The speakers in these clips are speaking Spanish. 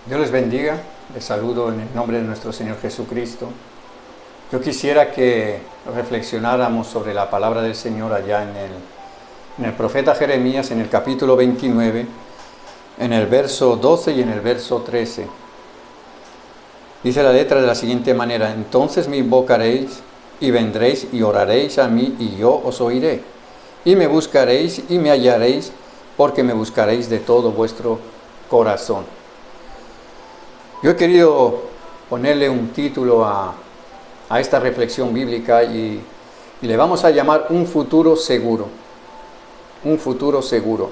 Dios les bendiga, les saludo en el nombre de nuestro Señor Jesucristo. Yo quisiera que reflexionáramos sobre la palabra del Señor allá en el profeta Jeremías, en el capítulo 29, en el verso 12 y en el verso 13. Dice la letra de la siguiente manera: entonces me invocaréis y vendréis y oraréis a mí y yo os oiré. Y me buscaréis y me hallaréis, porque me buscaréis de todo vuestro corazón. Yo he querido ponerle un título a esta reflexión bíblica y le vamos a llamar un futuro seguro. Un futuro seguro.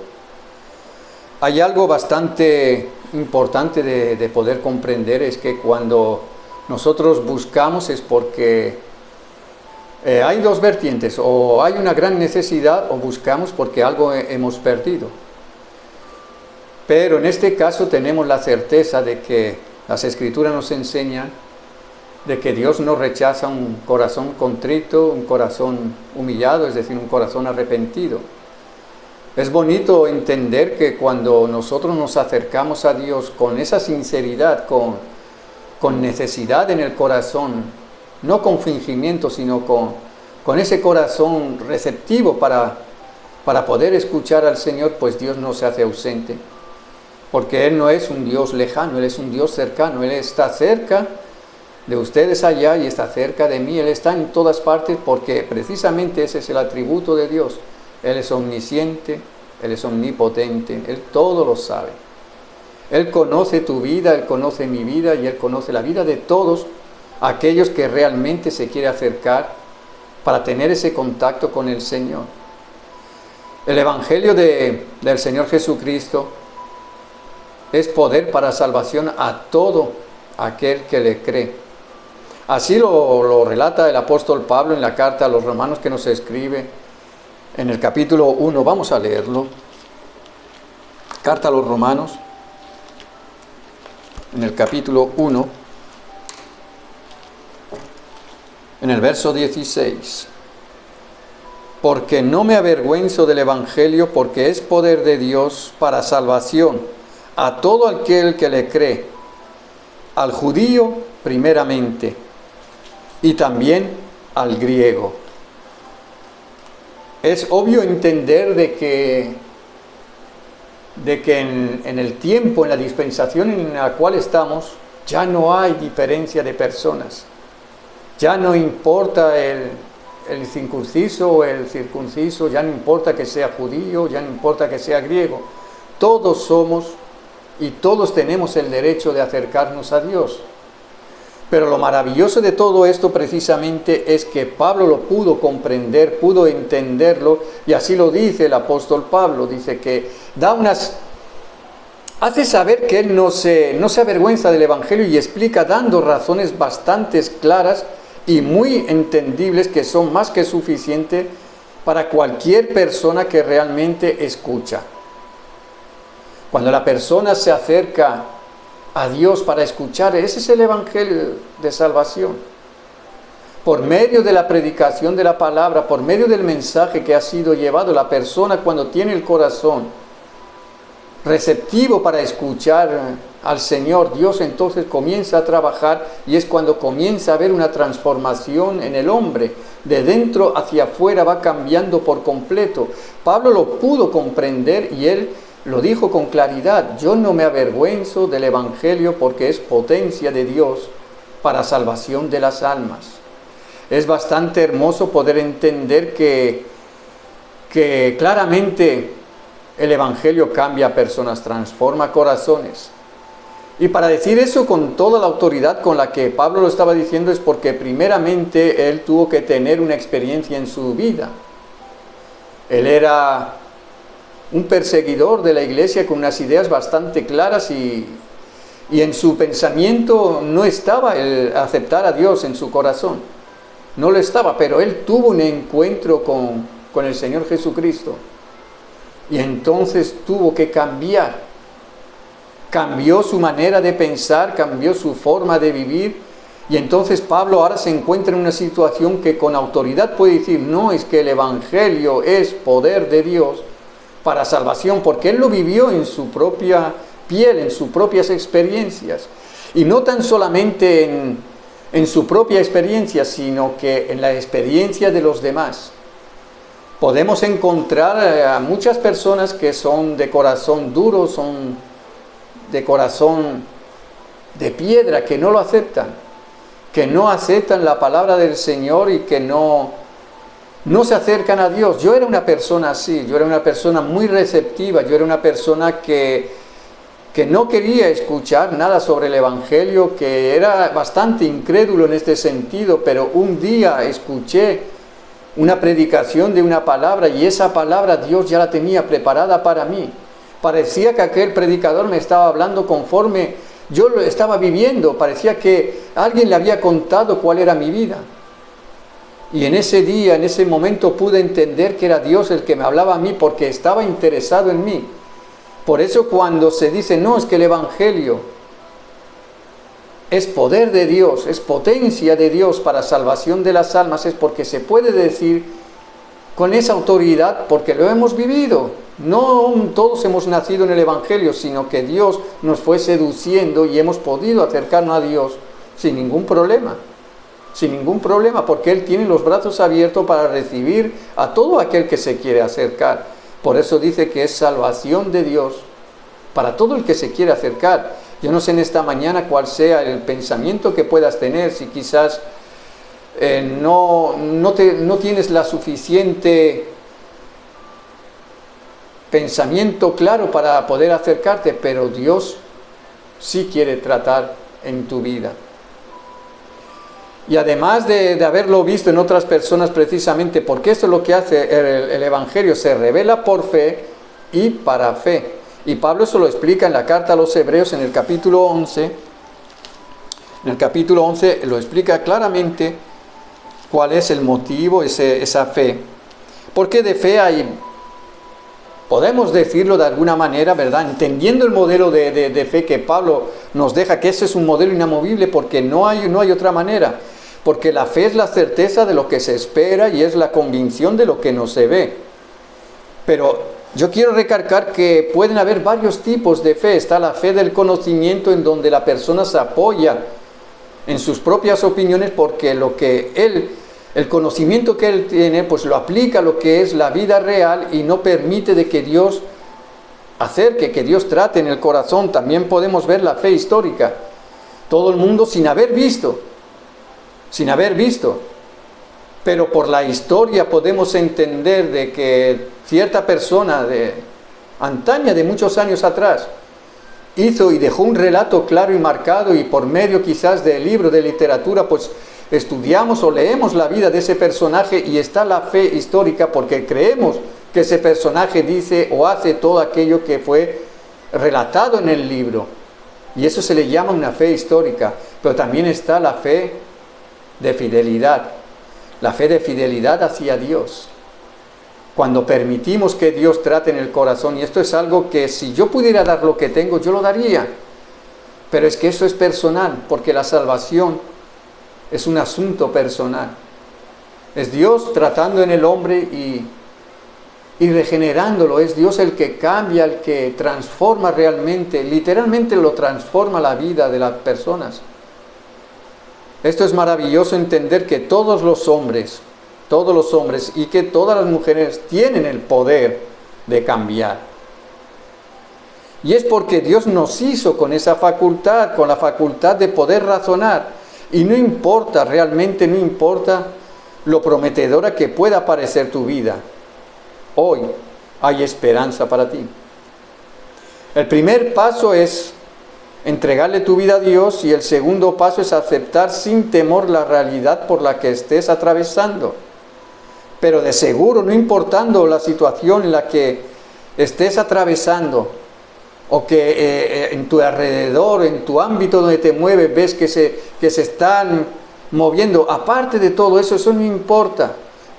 Hay algo bastante importante de poder comprender, es que cuando nosotros buscamos es porque hay dos vertientes: o hay una gran necesidad o buscamos porque algo hemos perdido. Pero en este caso tenemos la certeza de que las Escrituras nos enseñan de que Dios no rechaza un corazón contrito, un corazón humillado, es decir, un corazón arrepentido. Es bonito entender que cuando nosotros nos acercamos a Dios con esa sinceridad, con necesidad en el corazón, no con fingimiento, sino con ese corazón receptivo para poder escuchar al Señor, pues Dios no se hace ausente. Porque Él no es un Dios lejano, Él es un Dios cercano. Él está cerca de ustedes allá y está cerca de mí. Él está en todas partes porque precisamente ese es el atributo de Dios. Él es omnisciente, Él es omnipotente, Él todo lo sabe. Él conoce tu vida, Él conoce mi vida y Él conoce la vida de todos aquellos que realmente se quiere acercar para tener ese contacto con el Señor. El Evangelio del Señor Jesucristo es poder para salvación a todo aquel que le cree. Así lo relata el apóstol Pablo en la carta a los romanos que nos escribe en el capítulo 1. Vamos a leerlo. Carta a los romanos, en el capítulo 1, en el verso 16. Porque no me avergüenzo del Evangelio, porque es poder de Dios para salvación a todo aquel que le cree, al judío primeramente, y también al griego. Es obvio entender de que en el tiempo, en la dispensación en la cual estamos, ya no hay diferencia de personas. Ya no importa el incircunciso o el circunciso, ya no importa que sea judío, ya no importa que sea griego. Todos somos y todos tenemos el derecho de acercarnos a Dios. Pero lo maravilloso de todo esto precisamente es que Pablo lo pudo comprender, pudo entenderlo, y así lo dice el apóstol Pablo. Dice que hace saber que él no se avergüenza del Evangelio y explica dando razones bastante claras y muy entendibles que son más que suficientes para cualquier persona que realmente escucha. Cuando la persona se acerca a Dios para escuchar, ese es el Evangelio de salvación. Por medio de la predicación de la palabra, por medio del mensaje que ha sido llevado, la persona cuando tiene el corazón receptivo para escuchar al Señor, Dios entonces comienza a trabajar y es cuando comienza a haber una transformación en el hombre. De dentro hacia afuera va cambiando por completo. Pablo lo pudo comprender y él lo dijo con claridad: yo no me avergüenzo del Evangelio porque es potencia de Dios para salvación de las almas. Es bastante hermoso poder entender que claramente el Evangelio cambia personas, transforma corazones. Y para decir eso con toda la autoridad con la que Pablo lo estaba diciendo es porque primeramente él tuvo que tener una experiencia en su vida. Él era un perseguidor de la iglesia con unas ideas bastante claras y en su pensamiento no estaba el aceptar a Dios en su corazón. No lo estaba, pero él tuvo un encuentro con el Señor Jesucristo. Y entonces tuvo que cambiar. Cambió su manera de pensar, cambió su forma de vivir. Y entonces Pablo ahora se encuentra en una situación que con autoridad puede decir: no, es que el Evangelio es poder de Dios para salvación, porque él lo vivió en su propia piel, en sus propias experiencias. Y no tan solamente en su propia experiencia, sino que en la experiencia de los demás. Podemos encontrar a muchas personas que son de corazón duro, son de corazón de piedra, que no lo aceptan, que no aceptan la palabra del Señor y que no se acercan a Dios. Yo era una persona así, yo era una persona muy receptiva, yo era una persona que no quería escuchar nada sobre el Evangelio, que era bastante incrédulo en este sentido, pero un día escuché una predicación de una palabra y esa palabra Dios ya la tenía preparada para mí. Parecía que aquel predicador me estaba hablando conforme yo lo estaba viviendo, parecía que alguien le había contado cuál era mi vida. Y en ese día, en ese momento pude entender que era Dios el que me hablaba a mí porque estaba interesado en mí. Por eso cuando se dice, no, es que el Evangelio es poder de Dios, es potencia de Dios para salvación de las almas, es porque se puede decir con esa autoridad porque lo hemos vivido. No todos hemos nacido en el Evangelio, sino que Dios nos fue seduciendo y hemos podido acercarnos a Dios sin ningún problema. Sin ningún problema, porque Él tiene los brazos abiertos para recibir a todo aquel que se quiere acercar. Por eso dice que es salvación de Dios para todo el que se quiere acercar. Yo no sé en esta mañana cuál sea el pensamiento que puedas tener, si quizás no tienes la suficiente pensamiento claro para poder acercarte, pero Dios sí quiere tratar en tu vida. Y además de haberlo visto en otras personas precisamente, porque esto es lo que hace el Evangelio, se revela por fe y para fe. Y Pablo eso lo explica en la carta a los Hebreos en el capítulo 11. En el capítulo 11 lo explica claramente cuál es el motivo, esa fe. Porque de fe hay, podemos decirlo de alguna manera, ¿verdad? Entendiendo el modelo de fe que Pablo nos deja, que ese es un modelo inamovible porque no hay otra manera. Porque la fe es la certeza de lo que se espera y es la convicción de lo que no se ve. Pero yo quiero recalcar que pueden haber varios tipos de fe. Está la fe del conocimiento, en donde la persona se apoya en sus propias opiniones porque el conocimiento que él tiene, pues lo aplica a lo que es la vida real y no permite de que Dios acerque, que Dios trate en el corazón. También podemos ver la fe histórica. Todo el mundo sin haber visto. Pero por la historia podemos entender de que cierta persona de antaña, de muchos años atrás, hizo y dejó un relato claro y marcado, y por medio quizás del libro de literatura, pues estudiamos o leemos la vida de ese personaje y está la fe histórica porque creemos que ese personaje dice o hace todo aquello que fue relatado en el libro. Y eso se le llama una fe histórica. Pero también está la fe de fidelidad. La fe de fidelidad hacia Dios. Cuando permitimos que Dios trate en el corazón, y esto es algo que si yo pudiera dar lo que tengo, yo lo daría. Pero es que eso es personal, porque la salvación es un asunto personal. Es Dios tratando en el hombre y regenerándolo. Es Dios el que cambia, el que transforma realmente, literalmente lo transforma la vida de las personas. Esto es maravilloso entender que todos los hombres y que todas las mujeres tienen el poder de cambiar. Y es porque Dios nos hizo con esa facultad, con la facultad de poder razonar. Y no importa, realmente no importa lo prometedora que pueda parecer tu vida. Hoy hay esperanza para ti. El primer paso es entregarle tu vida a Dios, y el segundo paso es aceptar sin temor la realidad por la que estés atravesando. Pero de seguro, no importando la situación en la que estés atravesando, o que en tu alrededor, en tu ámbito donde te mueves, ves que se están moviendo, aparte de todo eso, eso no importa,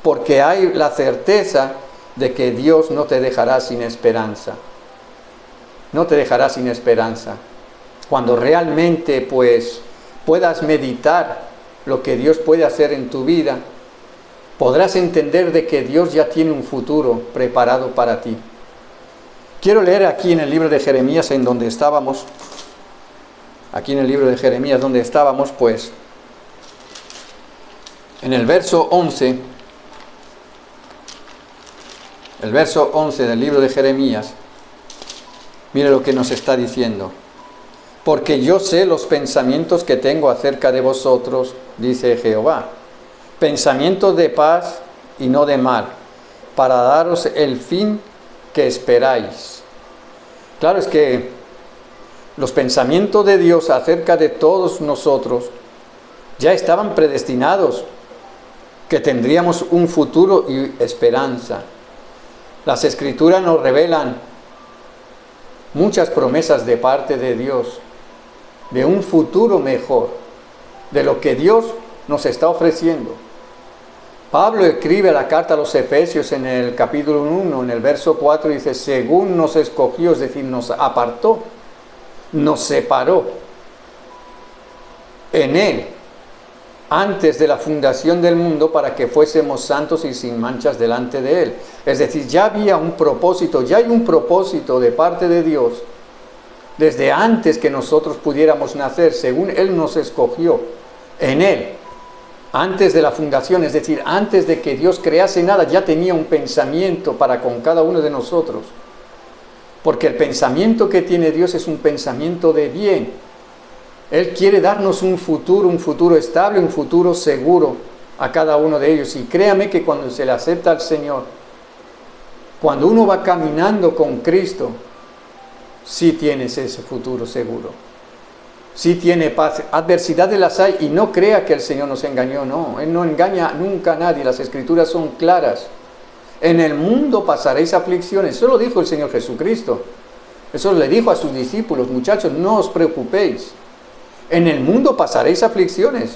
porque hay la certeza de que Dios no te dejará sin esperanza. No te dejará sin esperanza. Cuando realmente pues puedas meditar lo que Dios puede hacer en tu vida, podrás entender de que Dios ya tiene un futuro preparado para ti. Quiero leer aquí en el libro de Jeremías, en donde estábamos, aquí en el libro de Jeremías donde estábamos, pues, en el verso 11, el verso 11 del libro de Jeremías, mire lo que nos está diciendo. Porque yo sé los pensamientos que tengo acerca de vosotros, dice Jehová, pensamientos de paz y no de mal, para daros el fin que esperáis. Claro, es que los pensamientos de Dios acerca de todos nosotros ya estaban predestinados, que tendríamos un futuro y esperanza. Las Escrituras nos revelan muchas promesas de parte de Dios, de un futuro mejor, de lo que Dios nos está ofreciendo. Pablo escribe la carta a los Efesios en el capítulo 1, en el verso 4, dice, según nos escogió, es decir, nos apartó, nos separó en Él, antes de la fundación del mundo, para que fuésemos santos y sin manchas delante de Él. Es decir, ya había un propósito, ya hay un propósito de parte de Dios, desde antes que nosotros pudiéramos nacer, según Él nos escogió en Él, antes de la fundación, es decir, antes de que Dios crease nada, ya tenía un pensamiento para con cada uno de nosotros. Porque el pensamiento que tiene Dios es un pensamiento de bien. Él quiere darnos un futuro estable, un futuro seguro a cada uno de ellos. Y créame que cuando se le acepta al Señor, cuando uno va caminando con Cristo, sí tienes ese futuro seguro. Sí tiene paz. Adversidades las hay, y no crea que el Señor nos engañó, no. Él no engaña nunca a nadie, las Escrituras son claras. En el mundo pasaréis aflicciones, eso lo dijo el Señor Jesucristo. Eso le dijo a sus discípulos, muchachos, no os preocupéis. En el mundo pasaréis aflicciones.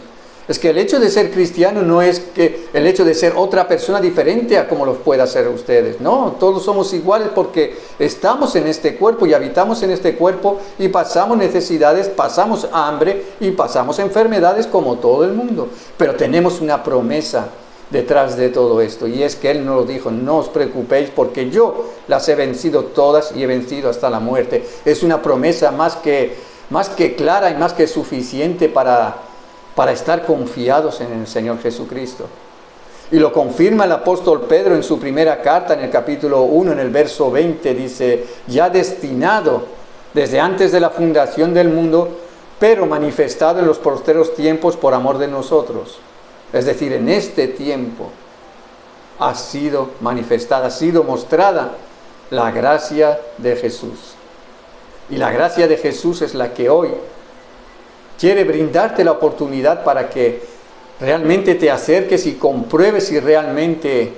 Es que el hecho de ser cristiano no es que el hecho de ser otra persona diferente a como los pueda ser ustedes. No, todos somos iguales porque estamos en este cuerpo y habitamos en este cuerpo y pasamos necesidades, pasamos hambre y pasamos enfermedades como todo el mundo. Pero tenemos una promesa detrás de todo esto, y es que Él nos lo dijo, no os preocupéis porque yo las he vencido todas y he vencido hasta la muerte. Es una promesa más que clara y más que suficiente para estar confiados en el Señor Jesucristo. Y lo confirma el apóstol Pedro en su primera carta, en el capítulo 1, en el verso 20, dice, ya destinado desde antes de la fundación del mundo, pero manifestado en los posteros tiempos por amor de nosotros. Es decir, en este tiempo ha sido manifestada, ha sido mostrada la gracia de Jesús. Y la gracia de Jesús es la que hoy quiere brindarte la oportunidad para que realmente te acerques y compruebes si realmente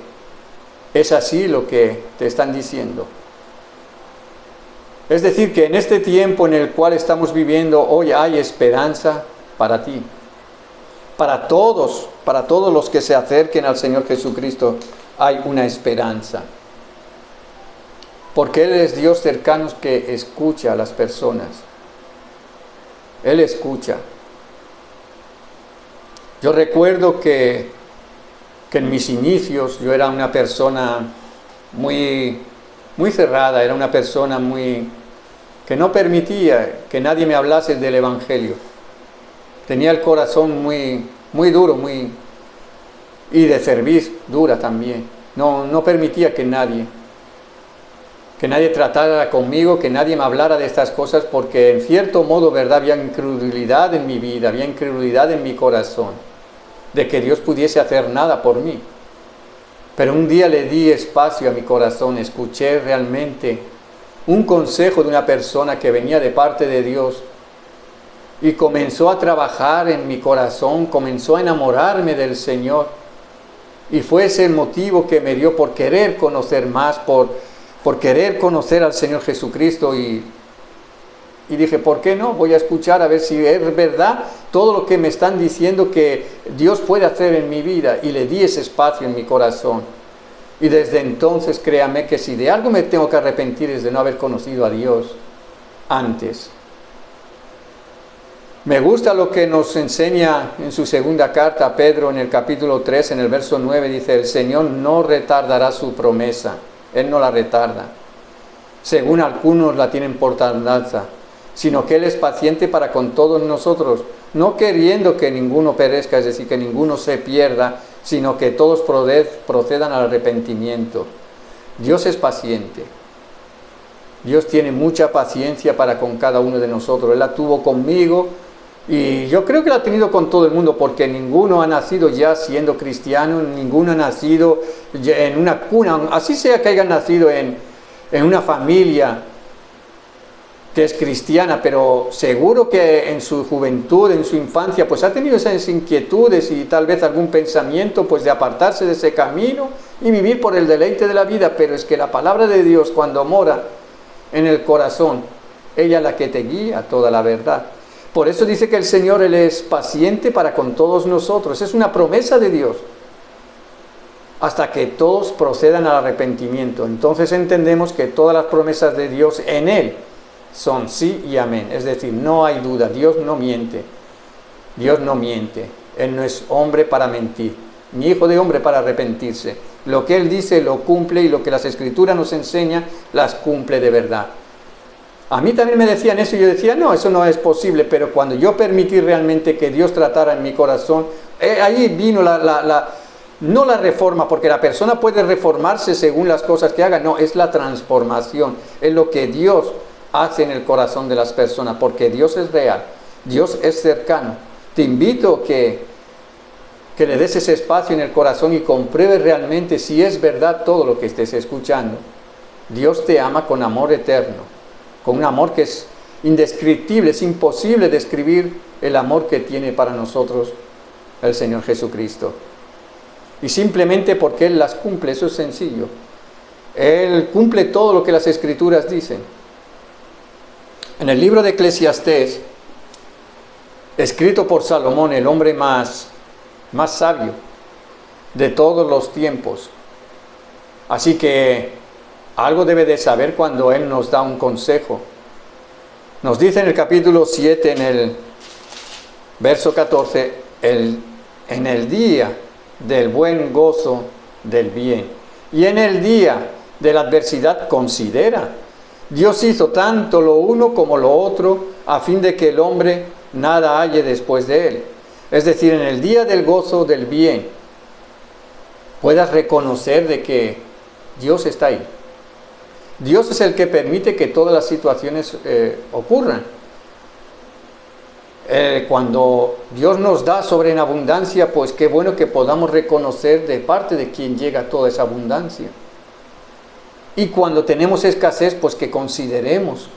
es así lo que te están diciendo. Es decir, que en este tiempo en el cual estamos viviendo hoy hay esperanza para ti. Para todos los que se acerquen al Señor Jesucristo hay una esperanza. Porque Él es Dios cercano que escucha a las personas. Él escucha. Yo recuerdo que en mis inicios yo era una persona muy cerrada, era una persona que no permitía que nadie me hablase del Evangelio. Tenía el corazón muy duro, y de servir dura también. No permitía que nadie tratara conmigo, que nadie me hablara de estas cosas, porque en cierto modo, ¿verdad?, había incredulidad en mi vida, había incredulidad en mi corazón, de que Dios pudiese hacer nada por mí. Pero un día le di espacio a mi corazón, escuché realmente un consejo de una persona que venía de parte de Dios, y comenzó a trabajar en mi corazón, comenzó a enamorarme del Señor, y fue ese el motivo que me dio por querer conocer más, por querer conocer al Señor Jesucristo, y dije, ¿por qué no? Voy a escuchar a ver si es verdad todo lo que me están diciendo que Dios puede hacer en mi vida, y le di ese espacio en mi corazón. Y desde entonces, créame que si de algo me tengo que arrepentir es de no haber conocido a Dios antes. Me gusta lo que nos enseña en su segunda carta a Pedro en el capítulo 3, en el verso 9, dice, el Señor no retardará su promesa. Él no la retarda. según algunos la tienen por tardanza, sino que Él es paciente para con todos nosotros, no queriendo que ninguno perezca, es decir, que ninguno se pierda, sino que todos procedan al arrepentimiento. Dios es paciente. Dios tiene mucha paciencia para con cada uno de nosotros. Él la tuvo conmigo y yo creo que la ha tenido con todo el mundo, porque ninguno ha nacido ya siendo cristiano, ninguno ha nacido en una cuna, así sea que haya nacido en una familia que es cristiana, pero seguro que en su juventud, en su infancia, pues ha tenido esas inquietudes y tal vez algún pensamiento pues de apartarse de ese camino y vivir por el deleite de la vida. Pero es que la palabra de Dios, cuando mora en el corazón, ella es la que te guía a toda la verdad. Por eso dice que el Señor, Él es paciente para con todos nosotros. Es una promesa de Dios, hasta que todos procedan al arrepentimiento. Entonces entendemos que todas las promesas de Dios en Él son sí y amén. Es decir, no hay duda, Dios no miente. Dios no miente. Él no es hombre para mentir, ni hijo de hombre para arrepentirse. Lo que Él dice lo cumple, y lo que las Escrituras nos enseñan las cumple de verdad. A mí también me decían eso y yo decía, no, eso no es posible, pero cuando yo permití realmente que Dios tratara en mi corazón, ahí vino no la reforma, porque la persona puede reformarse según las cosas que haga, no, es la transformación, es lo que Dios hace en el corazón de las personas, porque Dios es real, Dios es cercano. Te invito que le des ese espacio en el corazón y compruebes realmente si es verdad todo lo que estés escuchando. Dios te ama con amor eterno, con un amor que es indescriptible, es imposible describir el amor que tiene para nosotros el Señor Jesucristo. Y simplemente porque Él las cumple, eso es sencillo. Él cumple todo lo que las Escrituras dicen. En el libro de Eclesiastés, escrito por Salomón, el hombre más sabio de todos los tiempos, así que algo debe de saber cuando Él nos da un consejo. Nos dice en el capítulo 7, en el verso 14, en el día del buen gozo del bien y en el día de la adversidad considera. Dios hizo tanto lo uno como lo otro a fin de que el hombre nada halle después de él. Es decir, en el día del gozo del bien puedas reconocer de que Dios está ahí. Dios es el que permite que todas las situaciones ocurran. Cuando Dios nos da sobre en abundancia, pues qué bueno que podamos reconocer de parte de quien llega toda esa abundancia. Y cuando tenemos escasez, pues que consideremos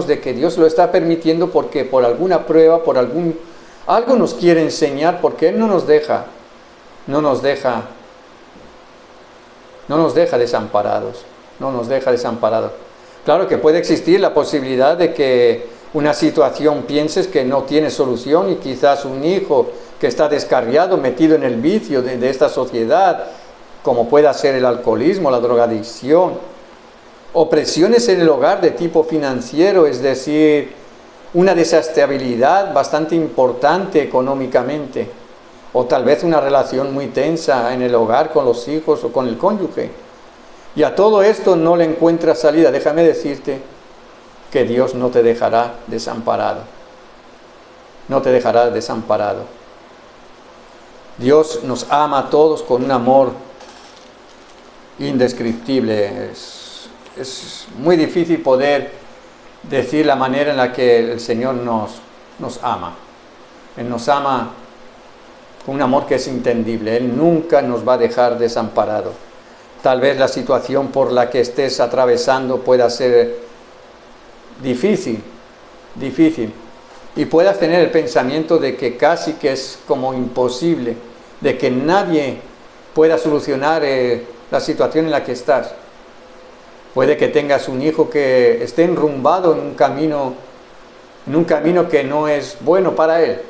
de que Dios lo está permitiendo porque por alguna prueba, algo nos quiere enseñar, porque Él no nos deja desamparados, no nos deja desamparados. Claro que puede existir la posibilidad de que una situación pienses que no tiene solución y quizás un hijo que está descarriado, metido en el vicio de esta sociedad, como pueda ser el alcoholismo, la drogadicción, o presiones en el hogar de tipo financiero, es decir, una desestabilidad bastante importante económicamente, o tal vez una relación muy tensa en el hogar con los hijos o con el cónyuge. Y a todo esto no le encuentras salida. Déjame decirte que Dios no te dejará desamparado. No te dejará desamparado. Dios nos ama a todos con un amor indescriptible. Es muy difícil poder decir la manera en la que el Señor nos ama. Él nos ama con un amor que es entendible. Él nunca nos va a dejar desamparado. Tal vez la situación por la que estés atravesando pueda ser difícil, y puedas tener el pensamiento de que casi que es como imposible, de que nadie pueda solucionar la situación en la que estás. Puede que tengas un hijo que esté enrumbado en un camino que no es bueno para él,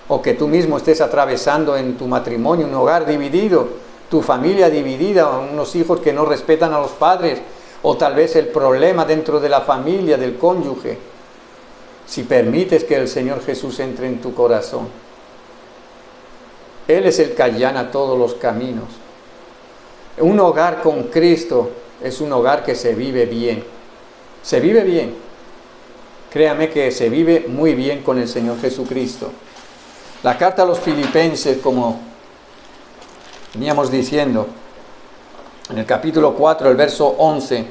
o que tú mismo estés atravesando en tu matrimonio un hogar dividido, tu familia dividida, unos hijos que no respetan a los padres, o tal vez el problema dentro de la familia, del cónyuge. Si permites que el Señor Jesús entre en tu corazón, Él es el que allana todos los caminos. Un hogar con Cristo es un hogar que se vive bien. Se vive bien. Créame que se vive muy bien con el Señor Jesucristo. La carta a los Filipenses, como veníamos diciendo, en el capítulo 4, el verso 11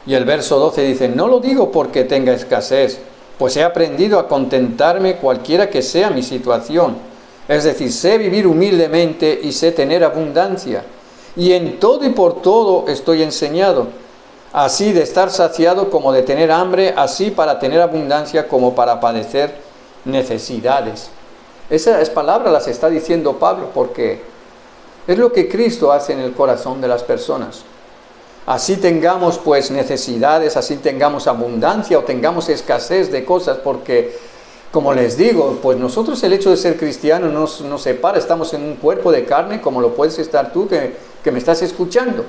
y el verso 12 dice: no lo digo porque tenga escasez, pues he aprendido a contentarme cualquiera que sea mi situación. Es decir, sé vivir humildemente y sé tener abundancia. Y en todo y por todo estoy enseñado, así de estar saciado como de tener hambre, así para tener abundancia como para padecer necesidades. Esas palabras las está diciendo Pablo porque es lo que Cristo hace en el corazón de las personas. Así tengamos pues necesidades, así tengamos abundancia o tengamos escasez de cosas, porque como les digo, pues nosotros el hecho de ser cristianos nos separa, estamos en un cuerpo de carne como lo puedes estar tú que me estás escuchando.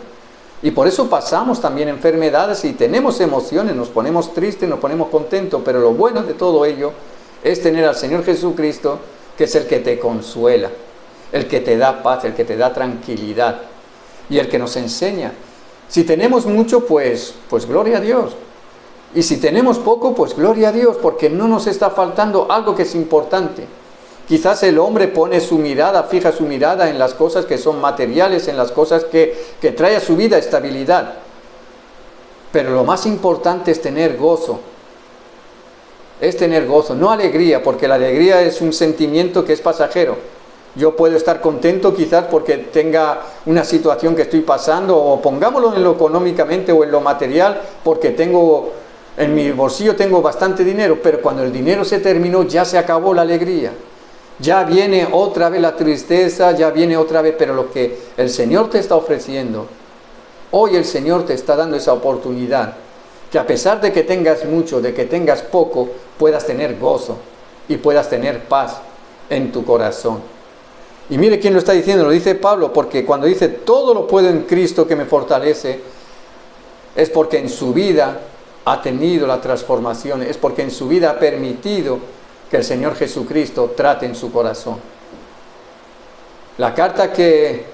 Y por eso pasamos también enfermedades y tenemos emociones, nos ponemos tristes, nos ponemos contentos, pero lo bueno de todo ello es tener al Señor Jesucristo, que es el que te consuela, el que te da paz, el que te da tranquilidad y el que nos enseña. Si tenemos mucho, pues gloria a Dios. Y si tenemos poco, pues gloria a Dios, porque no nos está faltando algo que es importante. Quizás el hombre pone su mirada, fija su mirada en las cosas que son materiales, en las cosas que trae a su vida estabilidad. Pero lo más importante es tener gozo. Es tener gozo, no alegría, porque la alegría es un sentimiento que es pasajero. Yo puedo estar contento quizás porque tenga una situación que estoy pasando, o pongámoslo en lo económicamente o en lo material, porque en mi bolsillo tengo bastante dinero, pero cuando el dinero se terminó ya se acabó la alegría. Ya viene otra vez la tristeza, ya viene otra vez, pero lo que el Señor te está ofreciendo, hoy el Señor te está dando esa oportunidad, que a pesar de que tengas mucho, de que tengas poco, puedas tener gozo y puedas tener paz en tu corazón. Y mire quién lo está diciendo, lo dice Pablo, porque cuando dice todo lo puedo en Cristo que me fortalece, es porque en su vida ha tenido la transformación, es porque en su vida ha permitido que el Señor Jesucristo trate en su corazón. La carta que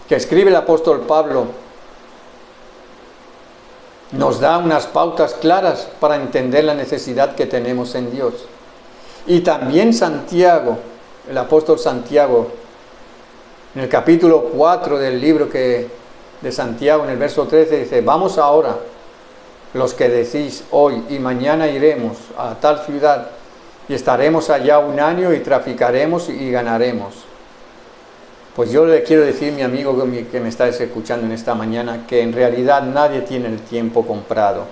escribe el apóstol Pablo nos da unas pautas claras para entender la necesidad que tenemos en Dios. Y también Santiago, el apóstol Santiago, en el capítulo 4 del libro de Santiago, en el verso 13, dice: vamos ahora, los que decís hoy y mañana iremos a tal ciudad y estaremos allá un año y traficaremos y ganaremos. Pues yo le quiero decir, mi amigo que me está escuchando en esta mañana, que en realidad nadie tiene el tiempo comprado.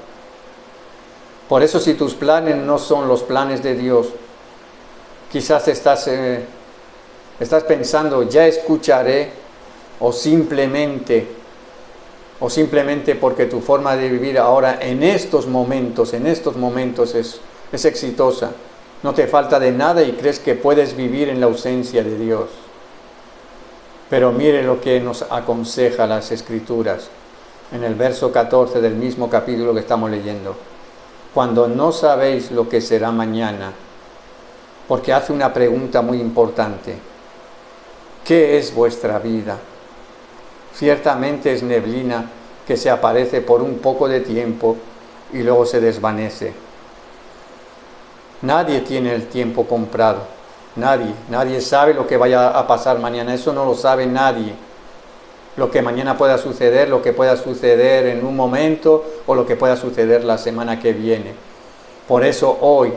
Por eso, si tus planes no son los planes de Dios, quizás estás pensando, ya escucharé, o simplemente porque tu forma de vivir ahora en estos momentos es exitosa. No te falta de nada y crees que puedes vivir en la ausencia de Dios. Pero mire lo que nos aconseja las Escrituras en el verso 14 del mismo capítulo que estamos leyendo. Cuando no sabéis lo que será mañana, porque hace una pregunta muy importante. ¿Qué es vuestra vida? Ciertamente es neblina que se aparece por un poco de tiempo y luego se desvanece. Nadie tiene el tiempo comprado. Nadie sabe lo que vaya a pasar mañana. Eso no lo sabe nadie. Lo que mañana pueda suceder, lo que pueda suceder en un momento o lo que pueda suceder la semana que viene. Por eso hoy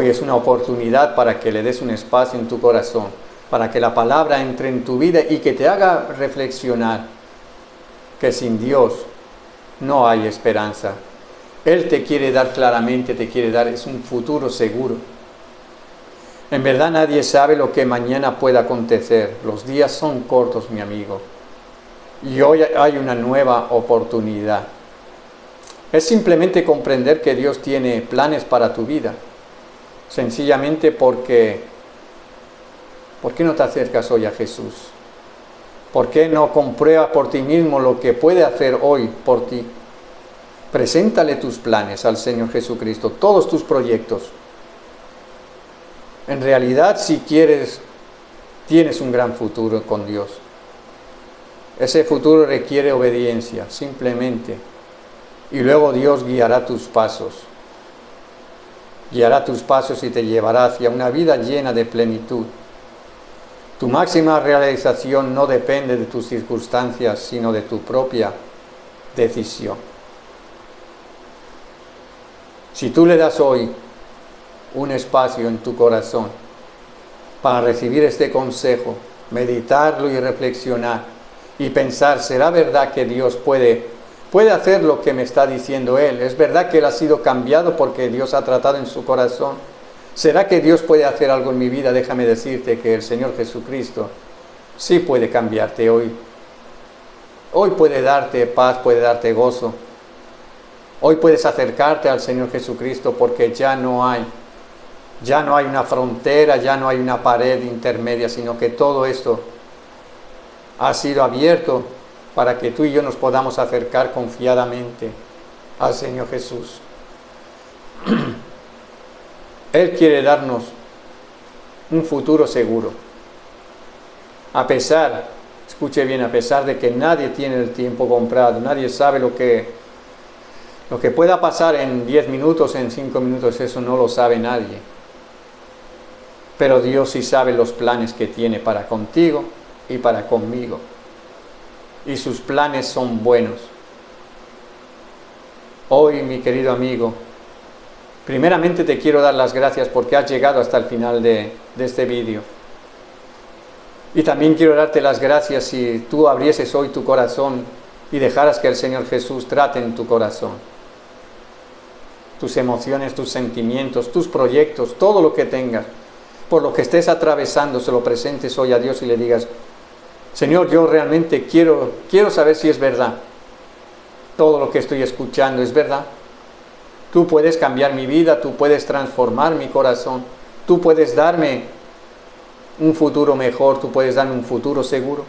es una oportunidad para que le des un espacio en tu corazón, para que la palabra entre en tu vida y que te haga reflexionar que sin Dios no hay esperanza. Él te quiere dar claramente, es un futuro seguro. En verdad nadie sabe lo que mañana pueda acontecer. Los días son cortos, mi amigo. Y hoy hay una nueva oportunidad. Es simplemente comprender que Dios tiene planes para tu vida. Sencillamente porque, ¿por qué no te acercas hoy a Jesús? ¿Por qué no compruebas por ti mismo lo que puede hacer hoy por ti? Preséntale tus planes al Señor Jesucristo, todos tus proyectos. En realidad, si quieres, tienes un gran futuro con Dios. Ese futuro requiere obediencia, simplemente. Y luego Dios guiará tus pasos. Guiará tus pasos y te llevará hacia una vida llena de plenitud. Tu máxima realización no depende de tus circunstancias, sino de tu propia decisión. Si tú le das hoy un espacio en tu corazón para recibir este consejo, meditarlo y reflexionar y pensar, ¿será verdad que Dios puede hacer lo que me está diciendo Él? ¿Es verdad que Él ha sido cambiado porque Dios ha tratado en su corazón? ¿Será que Dios puede hacer algo en mi vida? Déjame decirte que el Señor Jesucristo sí puede cambiarte hoy. Hoy puede darte paz, puede darte gozo. Hoy puedes acercarte al Señor Jesucristo porque ya no hay una frontera, ya no hay una pared intermedia, sino que todo esto ha sido abierto para que tú y yo nos podamos acercar confiadamente al Señor Jesús. Él quiere darnos un futuro seguro. A pesar, escuche bien, a pesar de que nadie tiene el tiempo comprado, nadie sabe lo que pueda pasar en 10 minutos, en 5 minutos, eso no lo sabe nadie. Pero Dios sí sabe los planes que tiene para contigo y para conmigo. Y sus planes son buenos. Hoy, mi querido amigo, primeramente te quiero dar las gracias porque has llegado hasta el final de este vídeo. Y también quiero darte las gracias si tú abrieses hoy tu corazón y dejaras que el Señor Jesús trate en tu corazón. Tus emociones, tus sentimientos, tus proyectos, todo lo que tengas, por lo que estés atravesando, se lo presentes hoy a Dios y le digas, Señor, yo realmente quiero saber si es verdad. Todo lo que estoy escuchando es verdad. Tú puedes cambiar mi vida, tú puedes transformar mi corazón, tú puedes darme un futuro mejor, tú puedes darme un futuro seguro.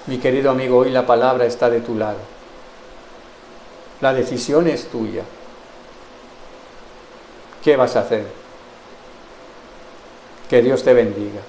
Mi querido amigo, hoy la palabra está de tu lado. La decisión es tuya. ¿Qué vas a hacer? Que Dios te bendiga.